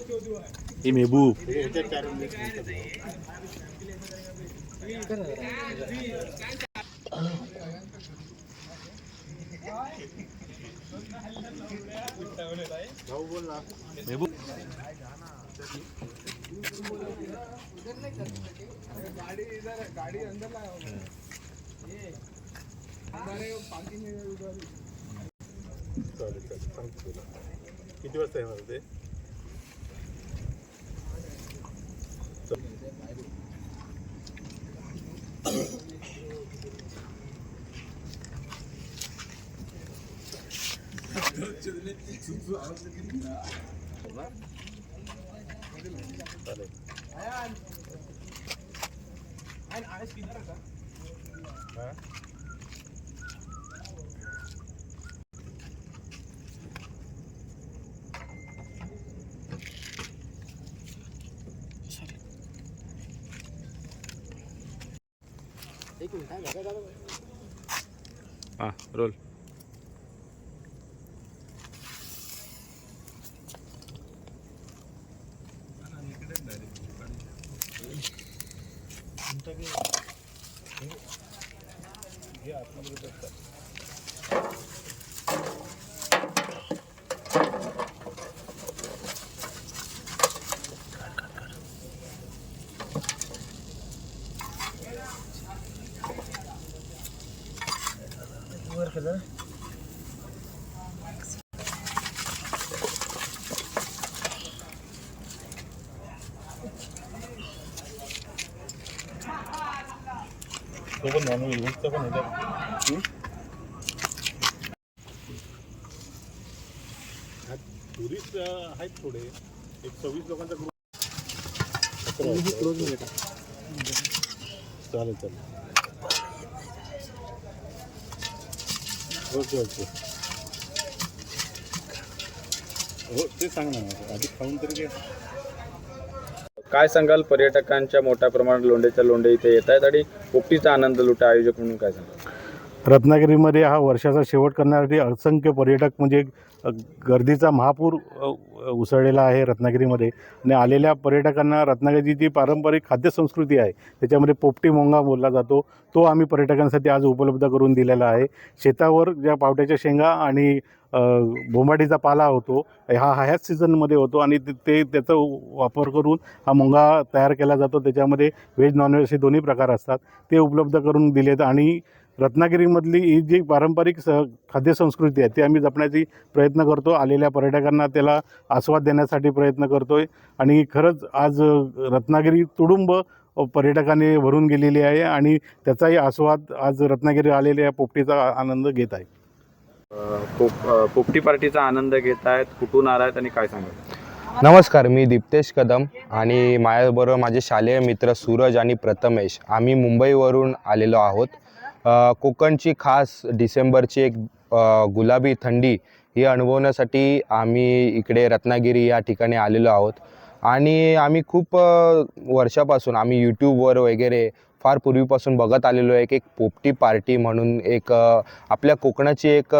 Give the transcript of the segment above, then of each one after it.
ये महबूब महबूब गाड़ी अंदर लाओ पार्किंग किती वाजता येणार ते हाँ रोल सोबत नॉनव्हेज व्हेजचं पण होतं टुरिस्ट आहेत थोडे एक 26 लोकांचा ग्रुप चालेल चालेल ओके ओके हो ते सांग ना आधी खाऊन तरी घे काय सांगाल पर्यटकांच्या मोठ्या प्रमाणात लोंढे इथे येत आहेत आणि पोपटीचा आनंद लुटा आयोजक म्हणून काय सांगाल रत्नागिरीमध्ये हा वर्षाचा शेवट करण्यासाठी असंख्य पर्यटक म्हणजे गर्दीचा महापूर उसळलेला आहे रत्नागिरीमध्ये आणि आलेल्या पर्यटकांना रत्नागिरीची जी पारंपरिक खाद्यसंस्कृती आहे त्याच्यामध्ये पोपटी मोंगा बोलला जातो तो आम्ही पर्यटकांसाठी आज उपलब्ध करून दिलेला आहे शेतावर ज्या पावट्याच्या शेंगा आणि बोंबाडीचा पाला होतो ह्याच सीझनमध्ये होतो आणि ते त्याचा वापर करून हा मोंगा तयार केला जातो त्याच्यामध्ये व्हेज नॉनव्हेज हे दोन्ही प्रकार असतात ते उपलब्ध करून दिलेत आणि रत्नागिरीमधली ही जी पारंपरिक खाद्यसंस्कृती आहे ती आम्ही जपण्याची प्रयत्न करतो आलेल्या पर्यटकांना त्याला आस्वाद देण्यासाठी प्रयत्न करतो आहे आणि खरंच आज रत्नागिरी तुडुंब पर्यटकांनी भरून गेलेली आहे आणि त्याचाही आस्वाद आज रत्नागिरी आलेल्या पोपटीचा आनंद घेत आहे पोपटी पार्टीचा आनंद घेत आहेत कुठून आला आहेत आणि काय सांगाल नमस्कार मी दीप्तेश कदम आणि माझ्याबरोबर माझे शालेय मित्र सूरज आणि प्रथमेश आम्ही मुंबईवरून आलेलो आहोत कोकणची खास डिसेंबरची एक गुलाबी थंडी ही अनुभवण्यासाठी आम्ही इकडे रत्नागिरी या ठिकाणी आलेलो आहोत आणि आम्ही खूप वर्षापासून आम्ही यूट्यूबवर वगैरे फार पूर्वीपासून बघत आलेलो आहे की एक पोपटी पार्टी म्हणून एक आपल्या कोकणाची एक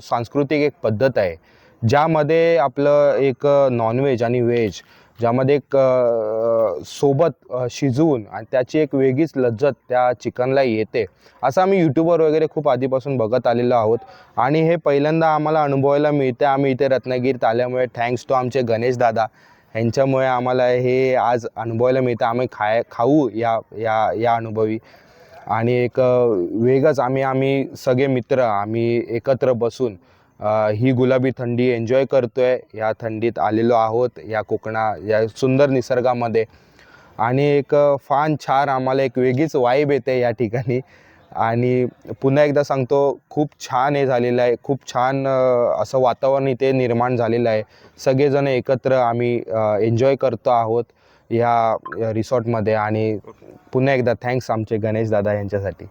सांस्कृतिक एक पद्धत आहे ज्यामध्ये आपलं एक नॉनव्हेज आणि व्हेज ज्यामध्ये एक सोबत शिजवून आणि त्याची एक वेगळीच लज्जत त्या चिकनला येते असं आम्ही यूट्यूबवर वगैरे खूप आधीपासून बघत आलेलो आहोत आणि हे पहिल्यांदा आम्हाला अनुभवायला मिळते आम्ही इथे रत्नागिरीत आल्यामुळे थँक्स टू आमचे गणेश दादा यांच्यामुळे आम्हाला हे आज अनुभवायला मिळतं आम्ही खाऊ या अनुभवी आणि एक वेगळंच आम्ही सगळे मित्र आम्ही एकत्र बसून ही गुलाबी थंडी एन्जॉय करतोय या थंडीत आलेलो आहोत या या सुंदर निसर्गामध्ये आणि एक फार छान आम्हाला एक वेगळीच वाईब येते या ठिकाणी आणि पुन्हा एकदा सांगतो खूप छान हे झालेलं आहे खूप छान असं वातावरण इथे निर्माण झालेलं आहे सगळेजण एकत्र आम्ही एन्जॉय करतो आहोत या रिसॉर्टमध्ये आणि पुन्हा एकदा थँक्स आमचे गणेश दादा यांच्यासाठी